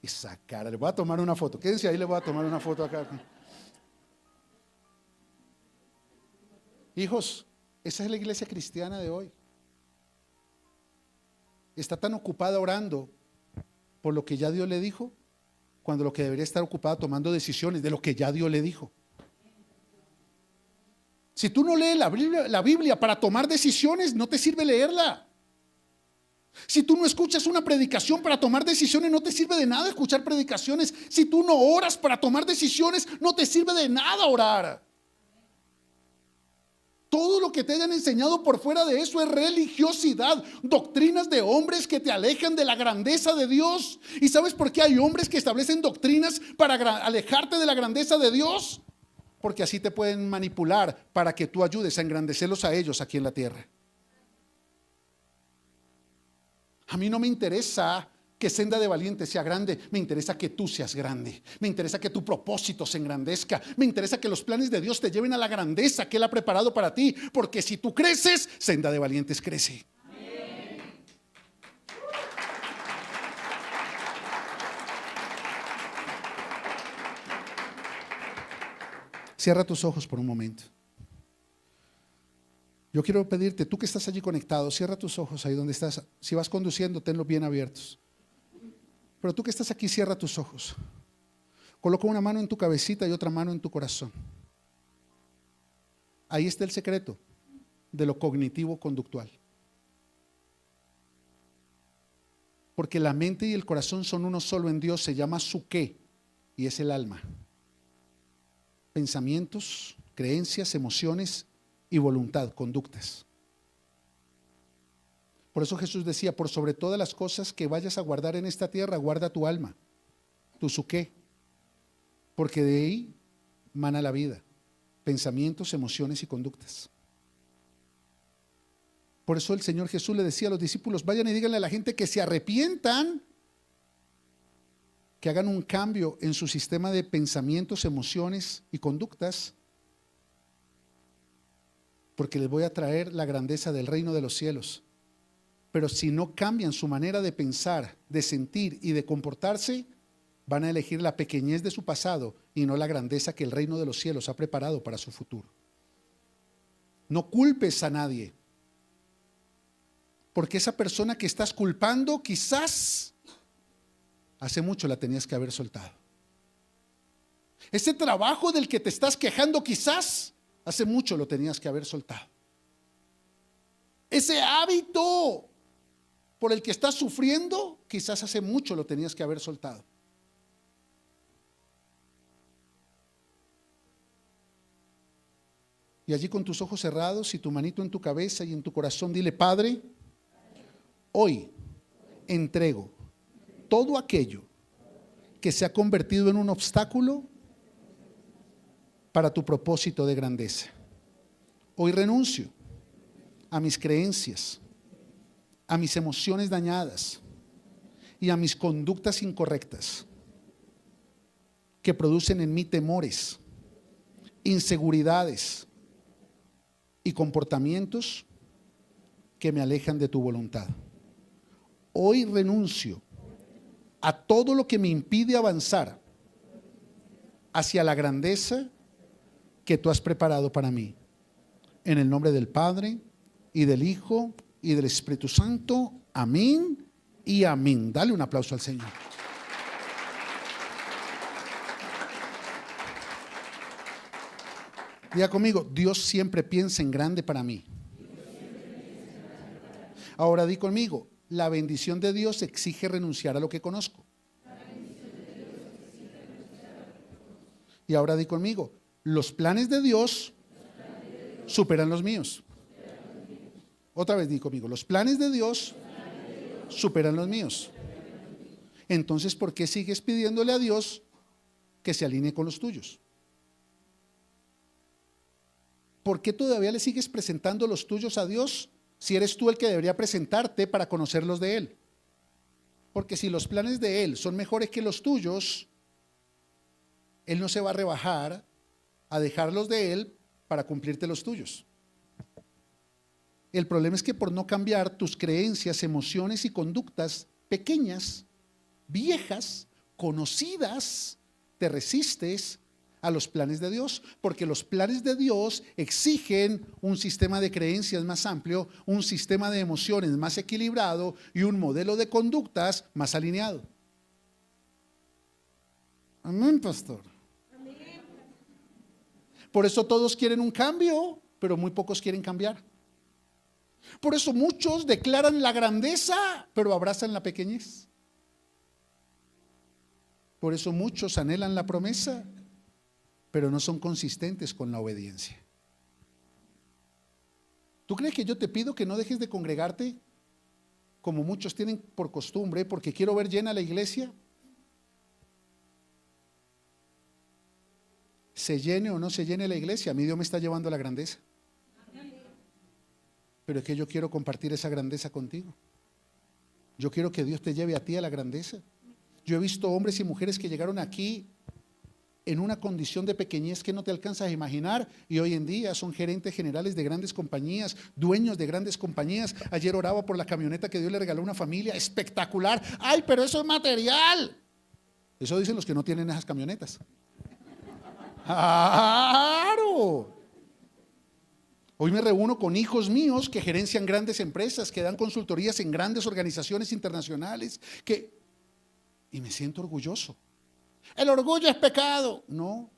Esa cara, le voy a tomar una foto. Quédense ahí, le voy a tomar una foto acá. Hijos, esa es la iglesia cristiana de hoy. Está tan ocupada orando por lo que ya Dios le dijo, cuando lo que debería estar ocupada tomando decisiones de lo que ya Dios le dijo. Si tú no lees la Biblia para tomar decisiones, no te sirve leerla. Si tú no escuchas una predicación para tomar decisiones, no te sirve de nada escuchar predicaciones. Si tú no oras para tomar decisiones, no te sirve de nada orar. Todo lo que te hayan enseñado por fuera de eso es religiosidad, doctrinas de hombres que te alejan de la grandeza de Dios. ¿Y sabes por qué hay hombres que establecen doctrinas para alejarte de la grandeza de Dios? Porque así te pueden manipular para que tú ayudes a engrandecerlos a ellos aquí en la tierra. A mí no me interesa que Senda de Valientes sea grande, me interesa que tú seas grande, me interesa que tu propósito se engrandezca, me interesa que los planes de Dios te lleven a la grandeza que Él ha preparado para ti, porque si tú creces, Senda de Valientes crece. Cierra tus ojos por un momento. Yo quiero pedirte, tú que estás allí conectado, cierra tus ojos ahí donde estás. Si vas conduciendo, tenlos bien abiertos. Pero tú que estás aquí, cierra tus ojos. Coloca una mano en tu cabecita y otra mano en tu corazón. Ahí está el secreto de lo cognitivo-conductual. Porque la mente y el corazón son uno solo en Dios, se llama psuqué y es el alma. Pensamientos, creencias, emociones y voluntad, conductas. Por eso Jesús decía, por sobre todas las cosas que vayas a guardar en esta tierra, guarda tu alma, tu psuqué, porque de ahí mana la vida, pensamientos, emociones y conductas. Por eso el Señor Jesús le decía a los discípulos, vayan y díganle a la gente que se arrepientan, que hagan un cambio en su sistema de pensamientos, emociones y conductas, porque les voy a traer la grandeza del reino de los cielos. Pero si no cambian su manera de pensar, de sentir y de comportarse, van a elegir la pequeñez de su pasado y no la grandeza que el reino de los cielos ha preparado para su futuro. No culpes a nadie, porque esa persona que estás culpando quizás hace mucho la tenías que haber soltado. Ese trabajo del que te estás quejando quizás hace mucho lo tenías que haber soltado. Ese hábito por el que estás sufriendo quizás hace mucho lo tenías que haber soltado. Y allí con tus ojos cerrados y tu manito en tu cabeza y en tu corazón, dile: Padre, hoy entrego todo aquello que se ha convertido en un obstáculo para tu propósito de grandeza. Hoy renuncio a mis creencias, a mis emociones dañadas y a mis conductas incorrectas que producen en mí temores, inseguridades y comportamientos que me alejan de tu voluntad. Hoy renuncio a todo lo que me impide avanzar hacia la grandeza que tú has preparado para mí. En el nombre del Padre y del Hijo y del Espíritu Santo. Amén y amén. Dale un aplauso al Señor. Diga conmigo: Dios siempre piensa en grande para mí. Ahora di conmigo: la bendición de Dios exige renunciar a lo que conozco. Y ahora di conmigo: los planes de Dios superan los míos. Otra vez di conmigo: los planes de Dios superan los míos. Entonces, ¿por qué sigues pidiéndole a Dios que se alinee con los tuyos? ¿Por qué todavía le sigues presentando los tuyos a Dios si eres tú el que debería presentarte para conocerlos de Él? Porque si los planes de Él son mejores que los tuyos, Él no se va a rebajar a dejarlos de Él para cumplirte los tuyos. El problema es que por no cambiar tus creencias, emociones y conductas pequeñas, viejas, conocidas, te resistes a los planes de Dios, porque los planes de Dios exigen un sistema de creencias más amplio, un sistema de emociones más equilibrado y un modelo de conductas más alineado. Amén, pastor. Amén. Por eso todos quieren un cambio, pero muy pocos quieren cambiar. Por eso muchos declaran la grandeza, pero abrazan la pequeñez. Por eso muchos anhelan la promesa, pero no son consistentes con la obediencia. ¿Tú crees que yo te pido que no dejes de congregarte como muchos tienen por costumbre, porque quiero ver llena la iglesia? Se llene o no se llene la iglesia, a mí Dios me está llevando a la grandeza. Pero es que yo quiero compartir esa grandeza contigo. Yo quiero que Dios te lleve a ti a la grandeza. Yo he visto hombres y mujeres que llegaron aquí en una condición de pequeñez que no te alcanzas a imaginar, y hoy en día son gerentes generales de grandes compañías, dueños de grandes compañías. Ayer oraba por la camioneta que Dios le regaló a una familia espectacular. ¡Ay, pero eso es material! Eso dicen los que no tienen esas camionetas. Claro. Hoy me reúno con hijos míos que gerencian grandes empresas, que dan consultorías en grandes organizaciones internacionales, y me siento orgulloso. El orgullo es pecado. No,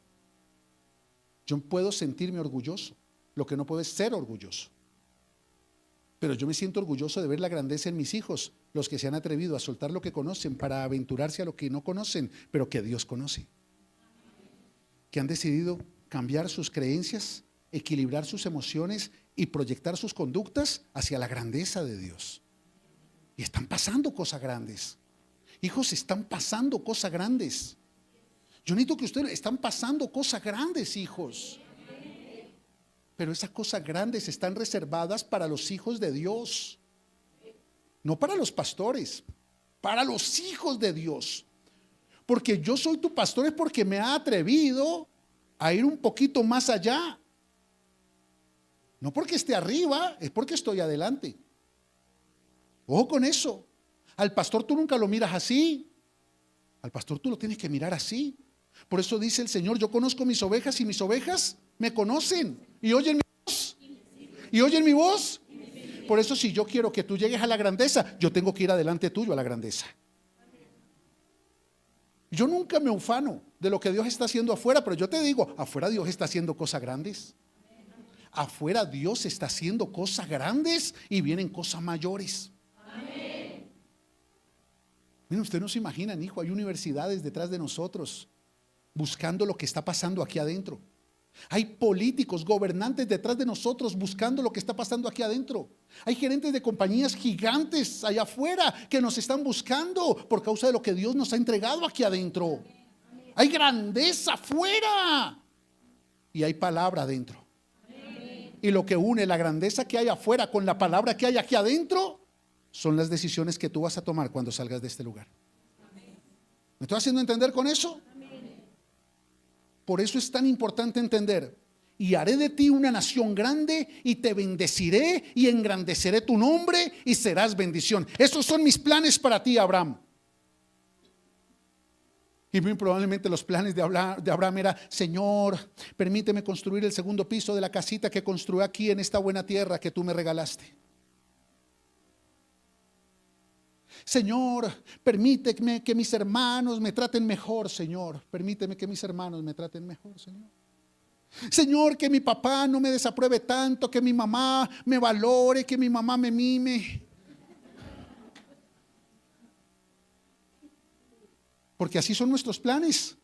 yo puedo sentirme orgulloso. Lo que no puedo es ser orgulloso. Pero yo me siento orgulloso de ver la grandeza en mis hijos, los que se han atrevido a soltar lo que conocen para aventurarse a lo que no conocen, pero que Dios conoce. Que han decidido cambiar sus creencias, equilibrar sus emociones y proyectar sus conductas hacia la grandeza de Dios. Y están pasando cosas grandes. Hijos, están pasando cosas grandes. Yo necesito que ustedes están pasando cosas grandes, hijos. Pero esas cosas grandes están reservadas para los hijos de Dios. No para los pastores, para los hijos de Dios. Porque yo soy tu pastor es porque me ha atrevido a ir un poquito más allá. No porque esté arriba, es porque estoy adelante. Ojo con eso. Al pastor tú nunca lo miras así. Al pastor tú lo tienes que mirar así. Por eso dice el Señor, yo conozco mis ovejas y mis ovejas me conocen y oyen mi voz. ¿Y oyen mi voz? Por eso si yo quiero que tú llegues a la grandeza, yo tengo que ir adelante tuyo a la grandeza. Yo nunca me ufano de lo que Dios está haciendo afuera, pero yo te digo, afuera Dios está haciendo cosas grandes. Afuera Dios está haciendo cosas grandes y vienen cosas mayores. Miren, ustedes no se imaginan, hijo, hay universidades detrás de nosotros buscando lo que está pasando aquí adentro. Hay políticos, gobernantes detrás de nosotros buscando lo que está pasando aquí adentro. Hay gerentes de compañías gigantes allá afuera que nos están buscando por causa de lo que Dios nos ha entregado aquí adentro. Hay grandeza afuera y hay palabra adentro. Y lo que une la grandeza que hay afuera con la palabra que hay aquí adentro son las decisiones que tú vas a tomar cuando salgas de este lugar. ¿Me estoy haciendo entender con eso? Por eso es tan importante entender: y haré de ti una nación grande y te bendeciré y engrandeceré tu nombre y serás bendición. Esos son mis planes para ti, Abraham. Y muy probablemente los planes de Abraham era: Señor, permíteme construir el segundo piso de la casita que construí aquí en esta buena tierra que tú me regalaste. Señor, permíteme que mis hermanos me traten mejor, Señor. Permíteme que mis hermanos me traten mejor, Señor. Señor, que mi papá no me desapruebe tanto, que mi mamá me valore, que mi mamá me mime. Porque así son nuestros planes.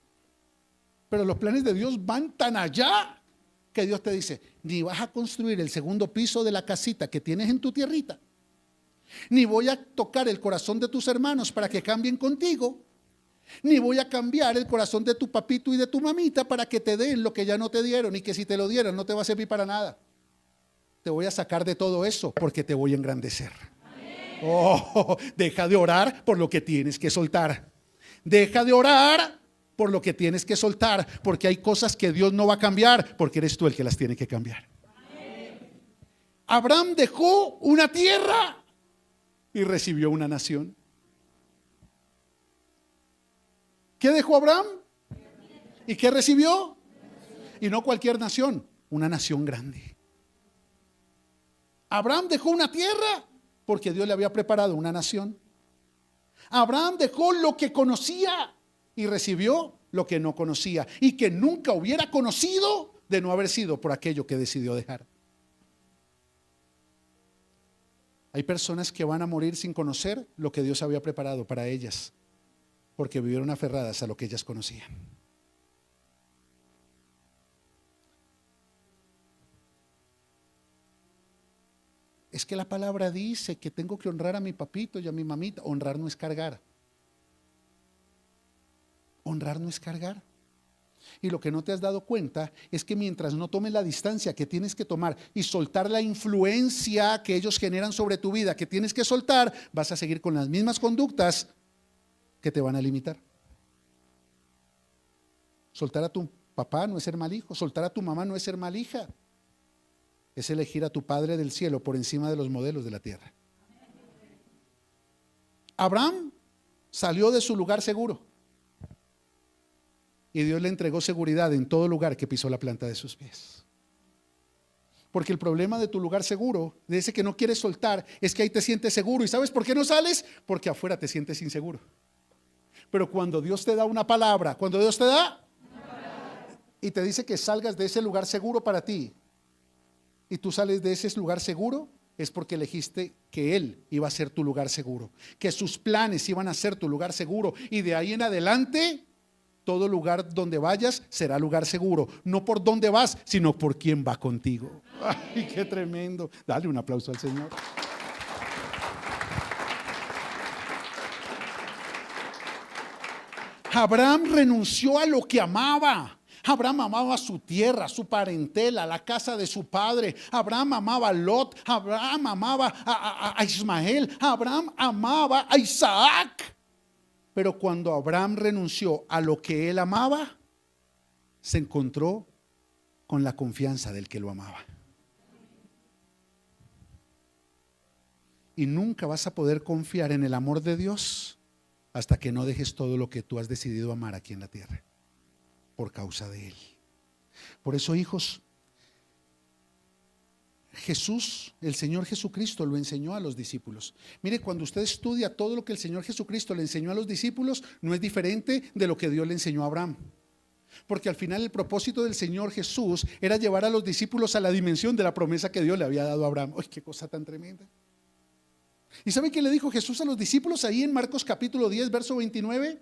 Pero los planes de Dios van tan allá que Dios te dice: ni vas a construir el segundo piso de la casita que tienes en tu tierrita, ni voy a tocar el corazón de tus hermanos para que cambien contigo, ni voy a cambiar el corazón de tu papito y de tu mamita para que te den lo que ya no te dieron, y que si te lo dieran no te va a servir para nada. Te voy a sacar de todo eso porque te voy a engrandecer. Oh, deja de orar por lo que tienes que soltar. Deja de orar por lo que tienes que soltar, porque hay cosas que Dios no va a cambiar, porque eres tú el que las tiene que cambiar. Abraham dejó una tierra y recibió una nación. ¿Qué dejó Abraham? ¿Y qué recibió? Y no cualquier nación, una nación grande. Abraham dejó una tierra porque Dios le había preparado una nación. Abraham dejó lo que conocía y recibió lo que no conocía, y que nunca hubiera conocido de no haber sido por aquello que decidió dejar. Hay personas que van a morir sin conocer lo que Dios había preparado para ellas, porque vivieron aferradas a lo que ellas conocían. Es que la palabra dice que tengo que honrar a mi papito y a mi mamita. Honrar no es cargar. Honrar no es cargar. Y lo que no te has dado cuenta es que mientras no tomes la distancia que tienes que tomar y soltar la influencia que ellos generan sobre tu vida, que tienes que soltar, vas a seguir con las mismas conductas que te van a limitar. Soltar a tu papá no es ser mal hijo. Soltar a tu mamá no es ser mal hija. Es elegir a tu Padre del cielo por encima de los modelos de la tierra. Abraham salió de su lugar seguro y Dios le entregó seguridad en todo lugar que pisó la planta de sus pies. Porque el problema de tu lugar seguro, de ese que no quieres soltar, es que ahí te sientes seguro. ¿Y sabes por qué no sales? Porque afuera te sientes inseguro. Pero cuando Dios te da una palabra, cuando Dios te da y te dice que salgas de ese lugar seguro para ti, y tú sales de ese lugar seguro, es porque elegiste que Él iba a ser tu lugar seguro, que sus planes iban a ser tu lugar seguro, y de ahí en adelante todo lugar donde vayas será lugar seguro, no por dónde vas, sino por quién va contigo. Ay, qué tremendo. Dale un aplauso al Señor. Abraham renunció a lo que amaba. Abraham amaba su tierra, su parentela, la casa de su padre. Abraham amaba a Lot. Abraham amaba a Ismael. Abraham amaba a Isaac. Pero cuando Abraham renunció a lo que él amaba, se encontró con la confianza del que lo amaba. Y nunca vas a poder confiar en el amor de Dios hasta que no dejes todo lo que tú has decidido amar aquí en la tierra por causa de Él. Por eso, hijos, Jesús, el Señor Jesucristo, lo enseñó a los discípulos. Mire, cuando usted estudia todo lo que el Señor Jesucristo le enseñó a los discípulos, no es diferente de lo que Dios le enseñó a Abraham. Porque al final el propósito del Señor Jesús era llevar a los discípulos a la dimensión de la promesa que Dios le había dado a Abraham. ¡Ay, qué cosa tan tremenda! ¿Y sabe qué le dijo Jesús a los discípulos ahí en Marcos capítulo 10, verso 29?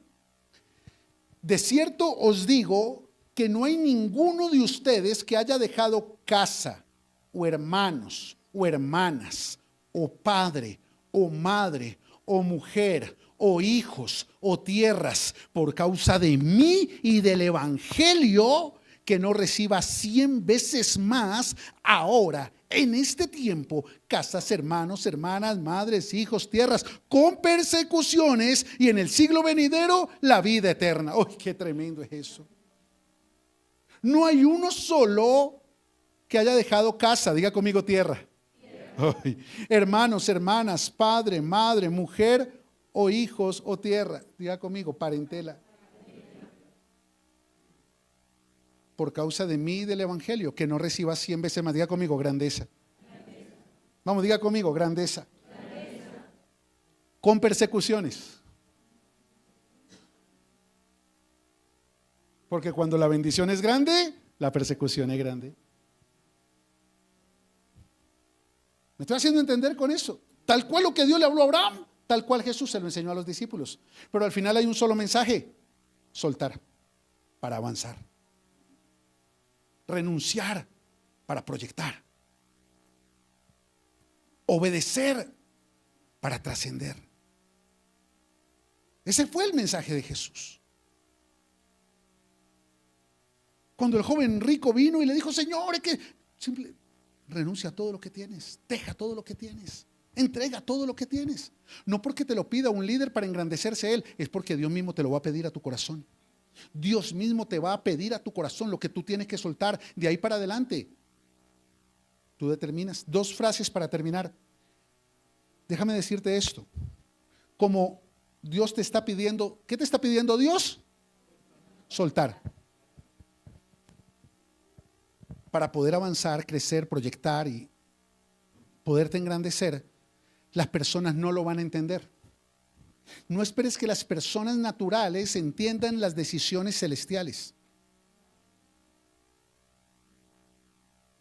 De cierto os digo que no hay ninguno de ustedes que haya dejado casa, o hermanos, o hermanas, o padre, o madre, o mujer, o hijos, o tierras, por causa de mí y del evangelio, que no reciba 100 veces más ahora, en este tiempo, casas, hermanos, hermanas, madres, hijos, tierras, con persecuciones, y en el siglo venidero la vida eterna. ¡Ay, qué tremendo es eso! No hay uno solo que haya dejado casa, diga conmigo tierra. Ay, hermanos, hermanas, padre, madre, mujer, o hijos, o tierra, diga conmigo parentela. Por causa de mí y del evangelio, que no reciba 100 veces más. Diga conmigo, grandeza. Vamos, diga conmigo, grandeza. Con persecuciones. Porque cuando la bendición es grande, la persecución es grande. ¿Me estoy haciendo entender con eso? Tal cual lo que Dios le habló a Abraham, tal cual Jesús se lo enseñó a los discípulos. Pero al final hay un solo mensaje: soltar para avanzar. Renunciar para proyectar. Obedecer para trascender. Ese fue el mensaje de Jesús. Cuando el joven rico vino y le dijo: Señor, es que renuncia a todo lo que tienes, deja todo lo que tienes, entrega todo lo que tienes. No porque te lo pida un líder para engrandecerse él, es porque Dios mismo te lo va a pedir a tu corazón. Dios mismo te va a pedir a tu corazón lo que tú tienes que soltar. De ahí para adelante tú determinas. 2 frases para terminar. Déjame decirte esto. Como Dios te está pidiendo, ¿qué te está pidiendo Dios? Soltar. Para poder avanzar, crecer, proyectar y poderte engrandecer, las personas no lo van a entender. No esperes que las personas naturales entiendan las decisiones celestiales.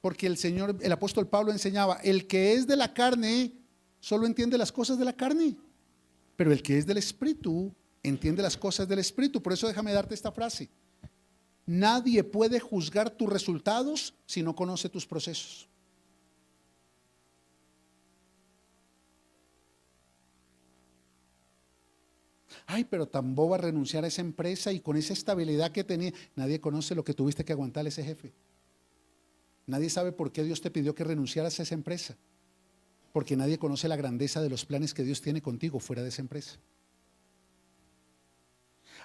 Porque el apóstol Pablo enseñaba: el que es de la carne solo entiende las cosas de la carne, pero el que es del Espíritu entiende las cosas del Espíritu. Por eso déjame darte esta frase: nadie puede juzgar tus resultados si no conoce tus procesos. Ay, pero tan boba renunciar a esa empresa y con esa estabilidad que tenía. Nadie conoce lo que tuviste que aguantar ese jefe. Nadie sabe por qué Dios te pidió que renunciaras a esa empresa. Porque nadie conoce la grandeza de los planes que Dios tiene contigo fuera de esa empresa.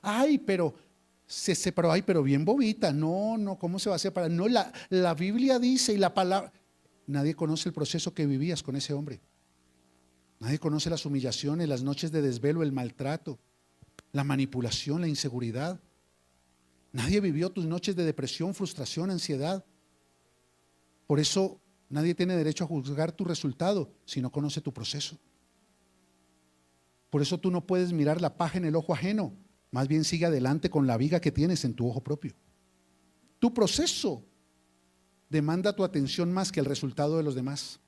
Ay, pero se separó. Ay, pero bien bobita. No, ¿cómo se va a separar? No, la Biblia dice y la palabra. Nadie conoce el proceso que vivías con ese hombre. Nadie conoce las humillaciones, las noches de desvelo, el maltrato, la manipulación, la inseguridad. Nadie vivió tus noches de depresión, frustración, ansiedad. Por eso nadie tiene derecho a juzgar tu resultado si no conoce tu proceso. Por eso tú no puedes mirar la paja en el ojo ajeno. Más bien sigue adelante con la viga que tienes en tu ojo propio. Tu proceso demanda tu atención más que el resultado de los demás.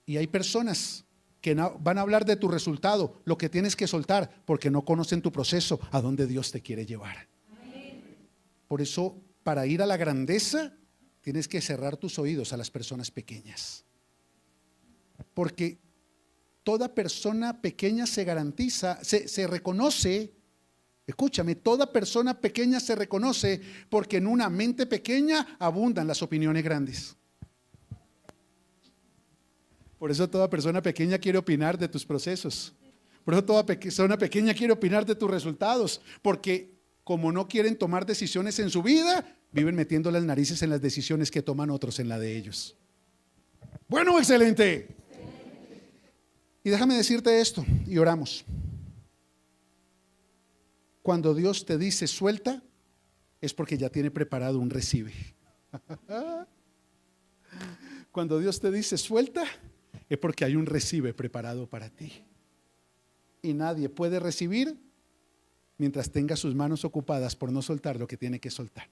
Y hay personas que van a hablar de tu resultado, lo que tienes que soltar, porque no conocen tu proceso, a donde Dios te quiere llevar. Por eso, para ir a la grandeza, tienes que cerrar tus oídos a las personas pequeñas. Porque toda persona pequeña se garantiza, se reconoce. Escúchame, toda persona pequeña se reconoce porque en una mente pequeña abundan las opiniones grandes. Por eso toda persona pequeña quiere opinar de tus procesos. Por eso toda persona pequeña quiere opinar de tus resultados. Porque como no quieren tomar decisiones en su vida, viven metiendo las narices en las decisiones que toman otros en la de ellos. Bueno, excelente. Y déjame decirte esto y oramos. Cuando Dios te dice suelta, es porque ya tiene preparado un recibe. Cuando Dios te dice suelta, es porque hay un recibe preparado para ti. Y nadie puede recibir mientras tenga sus manos ocupadas por no soltar lo que tiene que soltar.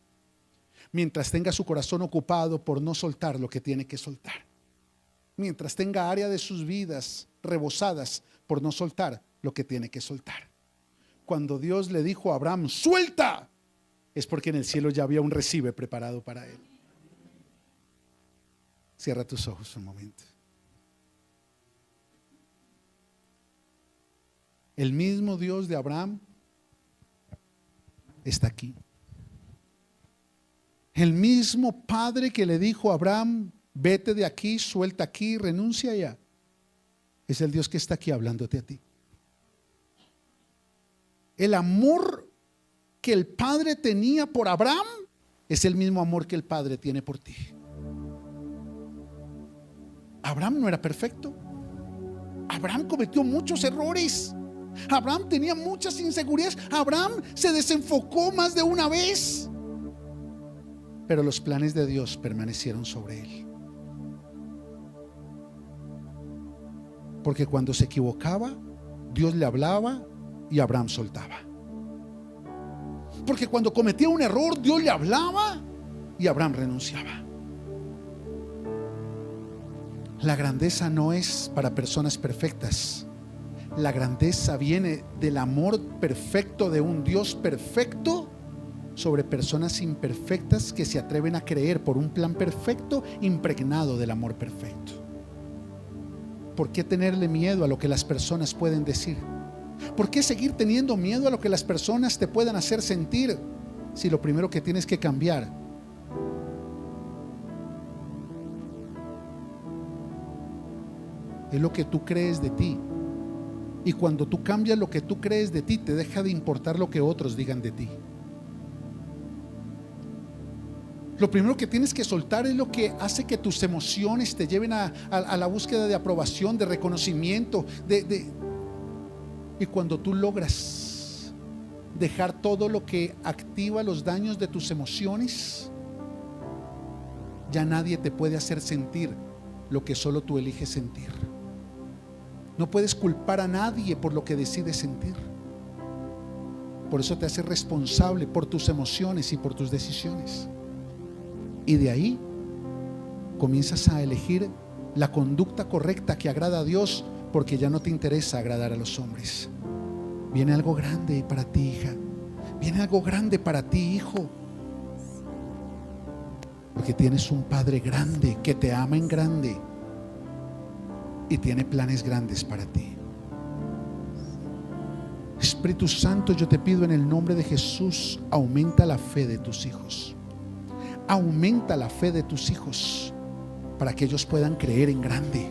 Mientras tenga su corazón ocupado por no soltar lo que tiene que soltar. Mientras tenga área de sus vidas rebosadas por no soltar lo que tiene que soltar. Cuando Dios le dijo a Abraham, suelta, es porque en el cielo ya había un recibe preparado para él. Cierra tus ojos un momento. El mismo Dios de Abraham está aquí. El mismo Padre que le dijo a Abraham, vete de aquí, suelta aquí, renuncia ya, es el Dios que está aquí hablándote a ti. El amor que el Padre tenía por Abraham es el mismo amor que el Padre tiene por ti. Abraham no era perfecto. Abraham cometió muchos errores. Abraham tenía muchas inseguridades. Abraham se desenfocó más de una vez. Pero los planes de Dios permanecieron sobre él. Porque cuando se equivocaba, Dios le hablaba y Abraham soltaba. Porque cuando cometía un error, Dios le hablaba y Abraham renunciaba. La grandeza no es para personas perfectas. La grandeza viene del amor perfecto de un Dios perfecto sobre personas imperfectas que se atreven a creer por un plan perfecto impregnado del amor perfecto. ¿Por qué tenerle miedo a lo que las personas pueden decir? ¿Por qué seguir teniendo miedo a lo que las personas te puedan hacer sentir si lo primero que tienes que cambiar es lo que tú crees de ti? Y cuando tú cambias lo que tú crees de ti, te deja de importar lo que otros digan de ti. Lo primero que tienes que soltar es lo que hace que tus emociones te lleven a la búsqueda de aprobación, de reconocimiento, y cuando tú logras dejar todo lo que activa los daños de tus emociones, ya nadie te puede hacer sentir lo que solo tú eliges sentir. No puedes culpar a nadie por lo que decides sentir. Por eso te haces responsable por tus emociones y por tus decisiones. Y de ahí comienzas a elegir la conducta correcta que agrada a Dios, porque ya no te interesa agradar a los hombres. Viene algo grande para ti, hija. Viene algo grande para ti, hijo. Porque tienes un Padre grande que te ama en grande y tiene planes grandes para ti. Espíritu Santo, yo te pido en el nombre de Jesús, aumenta la fe de tus hijos. Aumenta la fe de tus hijos para que ellos puedan creer en grande.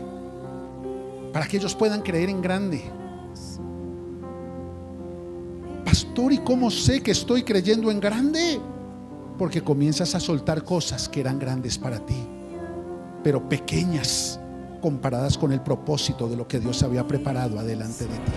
Para que ellos puedan creer en grande. Pastor, ¿y cómo sé que estoy creyendo en grande? Porque comienzas a soltar cosas que eran grandes para ti, pero pequeñas comparadas con el propósito de lo que Dios había preparado adelante de ti.